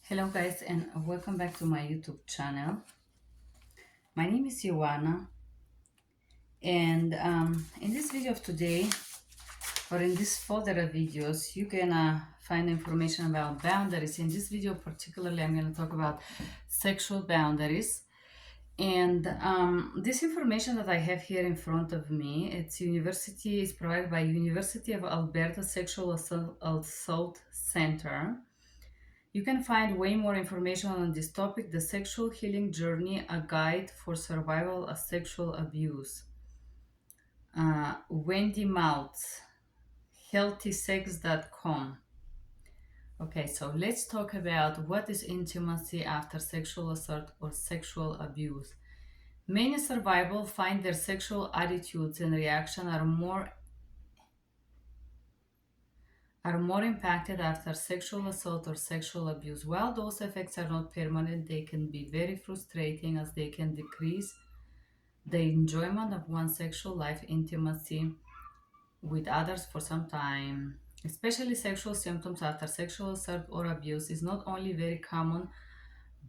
Hello guys and welcome back to my YouTube channel. My name is Joanna and in this video of today or in this folder of videos you're gonna find information about boundaries. In this video particularly I'm gonna talk about sexual boundaries and this information that I have here in front of me, is provided by University of Alberta Sexual Assault Center. You can find way more information on this topic, The Sexual Healing Journey, a guide for survival of sexual abuse. Wendy Maltz, healthysex.com. Okay, so let's talk about what is intimacy after sexual assault or sexual abuse. Many survivors find their sexual attitudes and reaction are more impacted after sexual assault or sexual abuse. While those effects are not permanent, they can be very frustrating as they can decrease the enjoyment of one's sexual life intimacy with others for some time. Especially sexual symptoms after sexual assault or abuse is not only very common,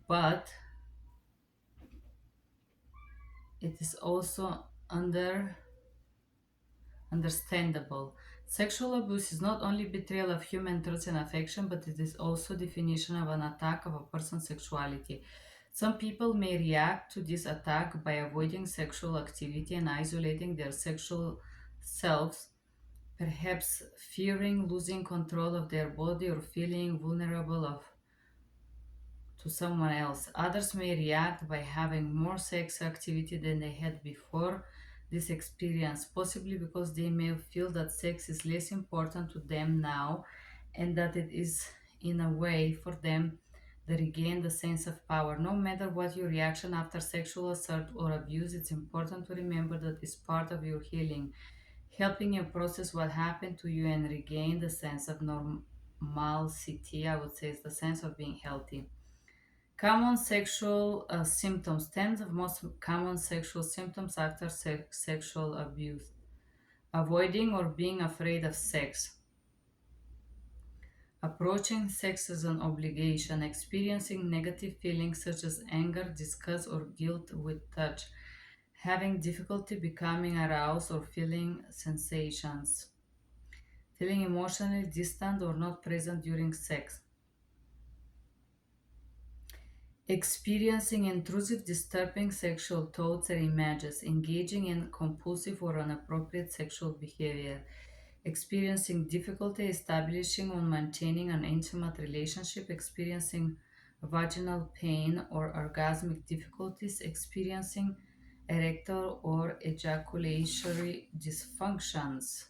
but it is also understandable. Sexual abuse is not only betrayal of human trust and affection, but it is also definition of an attack of a person's sexuality. Some people may react to this attack by avoiding sexual activity and isolating their sexual selves, perhaps fearing losing control of their body or feeling vulnerable to someone else. Others may react by having more sex activity than they had before this experience, possibly because they may feel that sex is less important to them now and that it is, in a way, for them they regain the sense of power. No matter what your reaction after sexual assault or abuse, it's important to remember that it's part of your healing, helping you process what happened to you and regain the sense of normalcy. I would say is the sense of being healthy. Common sexual symptoms. 10 of most common sexual symptoms after sexual abuse. Avoiding or being afraid of sex. Approaching sex as an obligation. Experiencing negative feelings such as anger, disgust, or guilt with touch. Having difficulty becoming aroused or feeling sensations. Feeling emotionally distant or not present during sex. Experiencing intrusive, disturbing sexual thoughts or images, engaging in compulsive or inappropriate sexual behavior, experiencing difficulty establishing or maintaining an intimate relationship, experiencing vaginal pain or orgasmic difficulties, experiencing erectile or ejaculatory dysfunctions.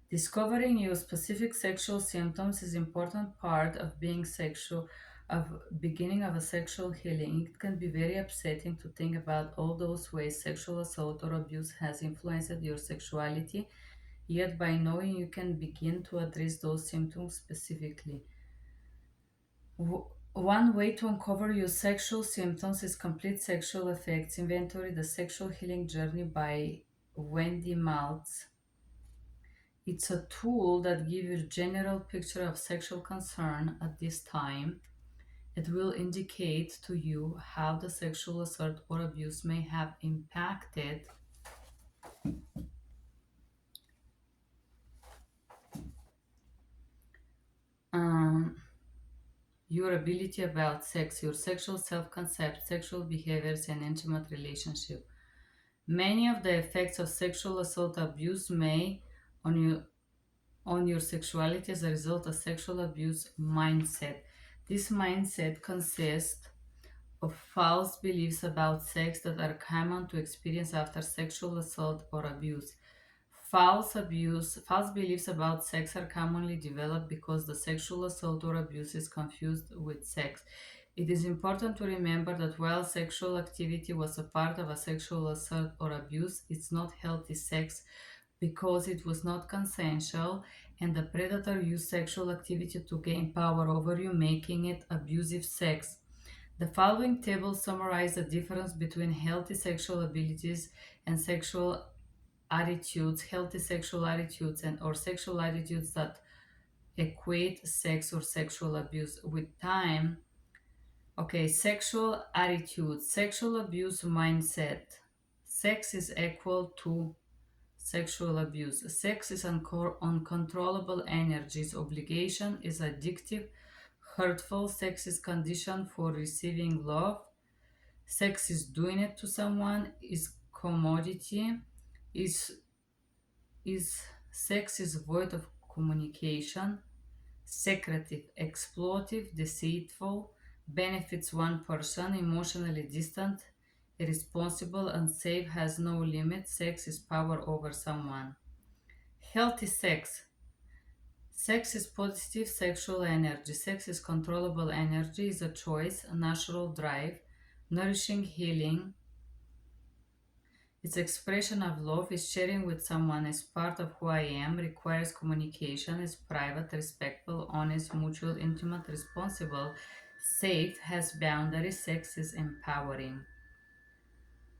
Discovering your specific sexual symptoms is important part of beginning of a sexual healing. It can be very upsetting to think about all those ways sexual assault or abuse has influenced your sexuality, yet by knowing you can begin to address those symptoms specifically. One way to uncover your sexual symptoms is Complete Sexual Effects Inventory: The Sexual Healing Journey by Wendy Maltz. It's a tool that gives you a general picture of sexual concern at this time. It will indicate to you how the sexual assault or abuse may have impacted um, your ability about sex, your sexual self-concept, sexual behaviors, and intimate relationship. Many of the effects of sexual assault abuse may on you on your sexuality as a result of sexual abuse mindset. This mindset consists of false beliefs about sex that are common to experience after sexual assault or abuse. False beliefs about sex are commonly developed because the sexual assault or abuse is confused with sex. It is important to remember that while sexual activity was a part of a sexual assault or abuse, it's not healthy sex because it was not consensual and the predator used sexual activity to gain power over you, making it abusive sex. The following table summarizes the difference between healthy sexual abilities and sexual attitudes, healthy sexual attitudes and or sexual attitudes that equate sex or sexual abuse with time. Okay, sexual attitude, sexual abuse mindset. Sex is equal to sexual abuse. Sex is uncontrollable energies. Obligation is addictive, hurtful. Sex is condition for receiving love. Sex is doing it to someone. Is commodity. Is is sex is void of communication. Secretive, exploitive, deceitful, benefits one person, emotionally distant, irresponsible, unsafe, has no limit. Sex is power over someone. Healthy sex. Sex is positive sexual energy. Sex is controllable energy, is a choice, a natural drive, nourishing healing. Its expression of love is sharing with someone as part of who I am, requires communication, is private, respectful, honest, mutual, intimate, responsible, safe, has boundaries, sex is empowering.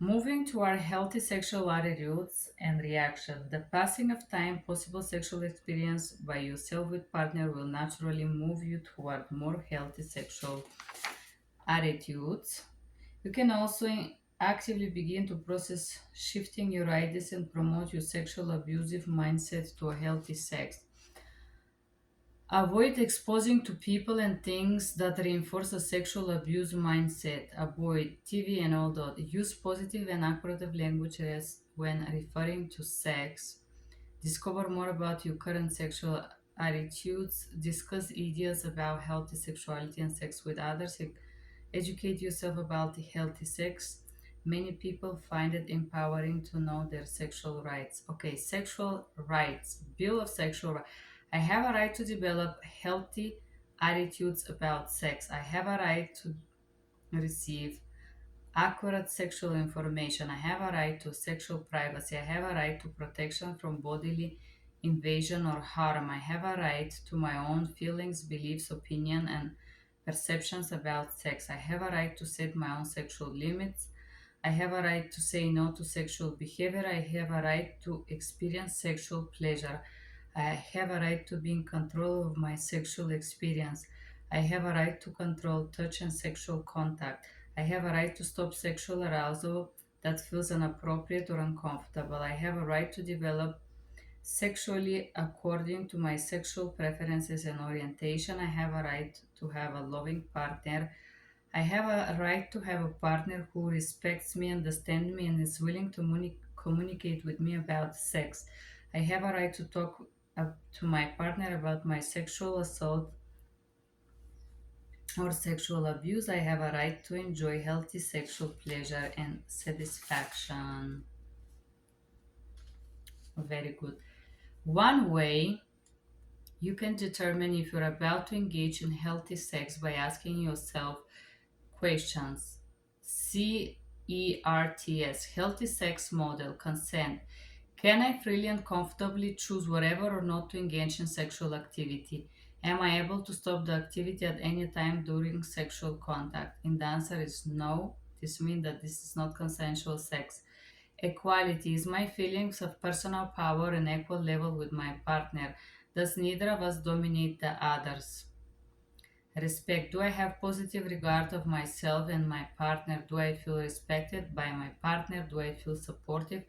Moving to our healthy sexual attitudes and reaction. The passing of time, possible sexual experience by yourself with partner will naturally move you toward more healthy sexual attitudes. You can also actively begin to process shifting your ideas and promote your sexual abusive mindset to a healthy sex. Avoid exposing to people and things that reinforce a sexual abuse mindset. Avoid TV and all that. Use positive and accurate language when referring to sex. Discover more about your current sexual attitudes. Discuss ideas about healthy sexuality and sex with others. Educate yourself about healthy sex. Many people find it empowering to know their sexual rights. Okay, sexual rights. Bill of Sexual Rights. I have a right to develop healthy attitudes about sex. I have a right to receive accurate sexual information. I have a right to sexual privacy. I have a right to protection from bodily invasion or harm. I have a right to my own feelings, beliefs, opinion, and perceptions about sex. I have a right to set my own sexual limits. I have a right to say no to sexual behavior. I have a right to experience sexual pleasure. I have a right to be in control of my sexual experience. I have a right to control touch and sexual contact. I have a right to stop sexual arousal that feels inappropriate or uncomfortable. I have a right to develop sexually according to my sexual preferences and orientation. I have a right to have a loving partner. I have a right to have a partner who respects me, understands me, and is willing to communicate with me about sex. I have a right to talk to my partner about my sexual assault or sexual abuse. I have a right to enjoy healthy sexual pleasure and satisfaction. Very good. One way you can determine if you're about to engage in healthy sex by asking yourself questions. CERTS, healthy sex model, consent. Can I freely and comfortably choose whatever or not to engage in sexual activity? Am I able to stop the activity at any time during sexual contact? And the answer is no. This means that this is not consensual sex. Equality is my feelings of personal power and equal level with my partner. Does neither of us dominate the others? Respect. Do I have positive regard of myself and my partner? Do I feel respected by my partner? Do I feel supportive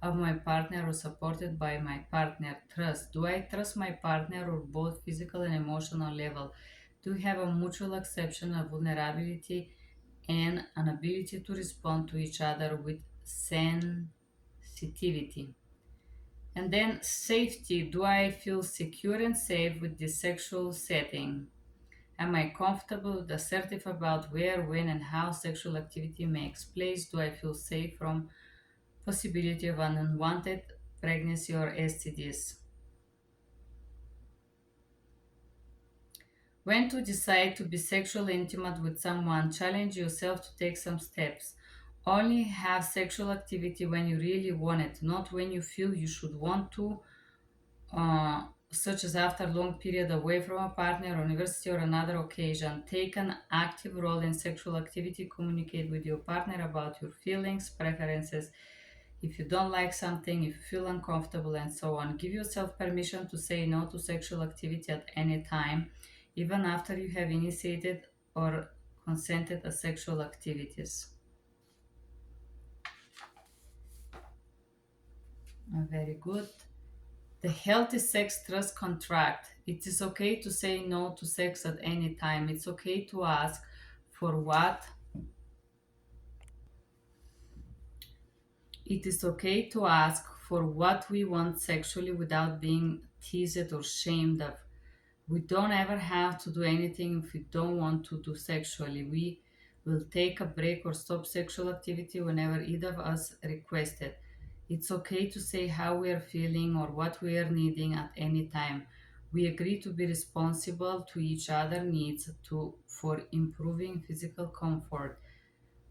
of my partner or supported by my partner? Trust. Do I trust my partner or both physical and emotional level? Do we have a mutual acceptance of vulnerability and an ability to respond to each other with sensitivity? And then safety. Do I feel secure and safe with this sexual setting? Am I comfortable, assertive about where, when, and how sexual activity makes place? Do I feel safe from possibility of an unwanted pregnancy or STDs? When to decide to be sexually intimate with someone, challenge yourself to take some steps. Only have sexual activity when you really want it, not when you feel you should want to, such as after a long period away from a partner, or university, or another occasion. Take an active role in sexual activity. Communicate with your partner about your feelings, preferences, if you don't like something, if you feel uncomfortable, and so on. Give yourself permission to say no to sexual activity at any time, even after you have initiated or consented to sexual activities. Very good. The healthy sex trust contract. It is okay to say no to sex at any time. It's okay to ask for what It is okay to ask for what we want sexually without being teased or shamed of. We don't ever have to do anything if we don't want to do sexually. We will take a break or stop sexual activity whenever either of us request it. It's okay to say how we are feeling or what we are needing at any time. We agree to be responsible to each other needs to for improving physical comfort.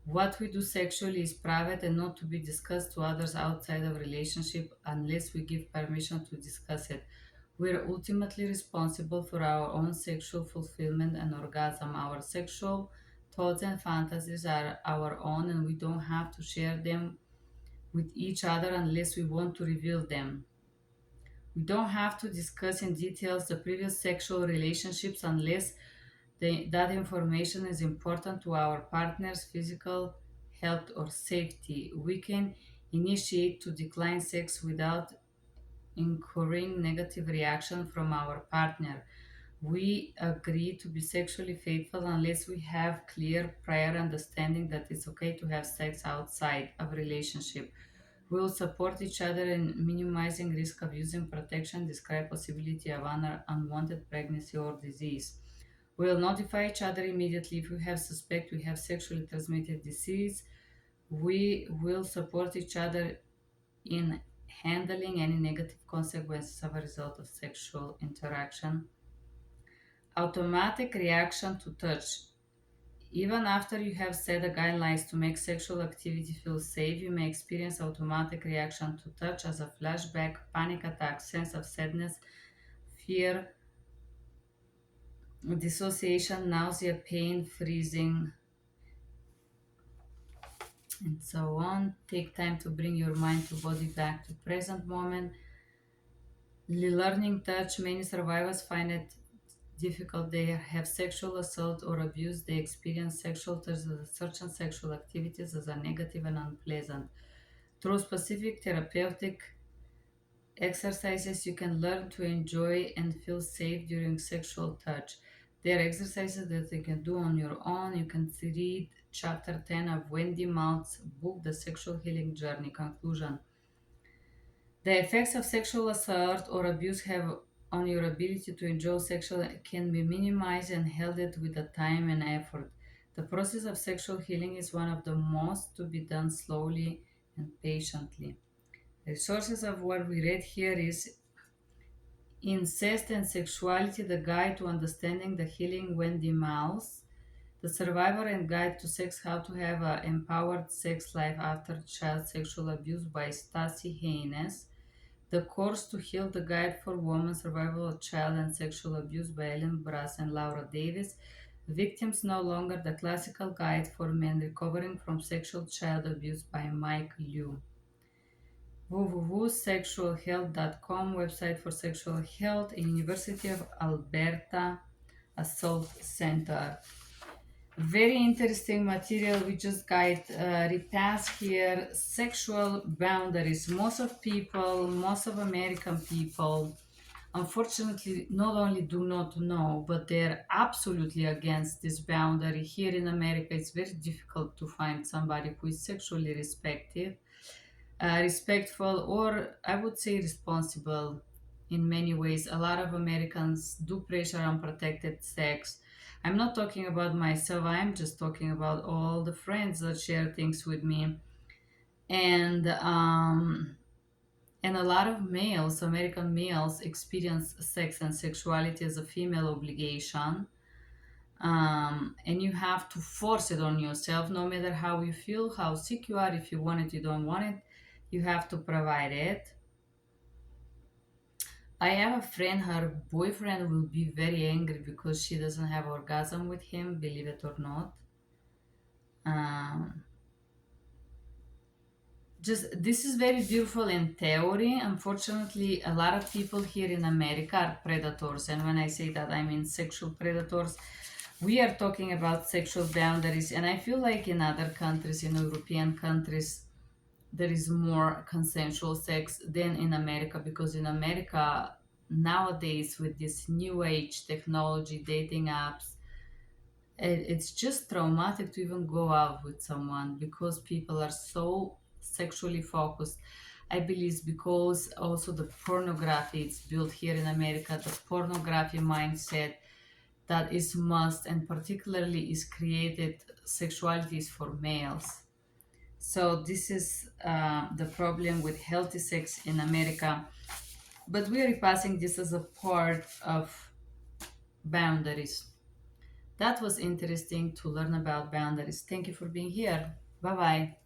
What we do sexually is private and not to be discussed to others outside of relationship unless we give permission to discuss it. We are ultimately responsible for our own sexual fulfillment and orgasm. Our sexual thoughts and fantasies are our own and we don't have to share them with each other unless we want to reveal them. We don't have to discuss in details the previous sexual relationships unless that information is important to our partner's physical health or safety. We can initiate to decline sex without incurring negative reaction from our partner. We agree to be sexually faithful unless we have clear prior understanding that it's okay to have sex outside of relationship. We will support each other in minimizing risk of using protection, describe possibility of unwanted pregnancy or disease. We will notify each other immediately if we have suspect we have sexually transmitted disease. We will support each other in handling any negative consequences of a result of sexual interaction. Automatic reaction to touch. Even after you have set the guidelines to make sexual activity feel safe, you may experience automatic reaction to touch as a flashback, panic attack, sense of sadness, fear, dissociation, nausea, pain, freezing, and so on. Take time to bring your mind to body back to present moment. Learning touch. Many survivors find it difficult. They have sexual assault or abuse. They experience sexual touch as certain sexual activities as a negative and unpleasant. Through specific therapeutic exercises, you can learn to enjoy and feel safe during sexual touch. There are exercises that you can do on your own. You can read chapter 10 of Wendy Mount's book, The Sexual Healing Journey. Conclusion. The effects of sexual assault or abuse have on your ability to enjoy sexual can be minimized and held it with the time and effort. The process of sexual healing is one of the most to be done slowly and patiently. The sources of what we read here is Incest and Sexuality, the Guide to Understanding the Healing Wendy Miles, The Survivor and Guide to Sex, How to Have an Empowered Sex Life After Child Sexual Abuse by Stacey Haynes, The Course to Heal, the Guide for Women, Survival of Child and Sexual Abuse by Ellen Brass and Laura Davis, Victims No Longer, the Classical Guide for Men Recovering from Sexual Child Abuse by Mike Liu. www.sexualhealth.com, website for sexual health, University of Alberta Assault Center. Very interesting material. We just got repass here. Sexual boundaries. Most of American people, unfortunately, not only do not know, but they're absolutely against this boundary. Here in America, it's very difficult to find somebody who is sexually respectful, or I would say responsible in many ways. A lot of Americans do pressure unprotected sex. I'm not talking about myself, I'm just talking about all the friends that share things with me. And and a lot of males, American males, experience sex and sexuality as a female obligation. And you have to force it on yourself no matter how you feel, how sick you are. If you want it, you don't want it, you have to provide it. I have a friend, her boyfriend will be very angry because she doesn't have orgasm with him, believe it or not. Um, just this is very beautiful in theory. Unfortunately, a lot of people here in America are predators, and when I say that, I mean sexual predators. We are talking about sexual boundaries, and I feel like in other countries, in European countries, there is more consensual sex than in America, because in America nowadays, with this new age technology, dating apps, it's just traumatic to even go out with someone because people are so sexually focused. I believe it's because also the pornography it's built here in America, the pornography mindset that is must and particularly is created sexuality is for males. So this is the problem with healthy sex in America. But we are passing this as a part of boundaries. That was interesting to learn about boundaries. Thank you for being here. Bye bye.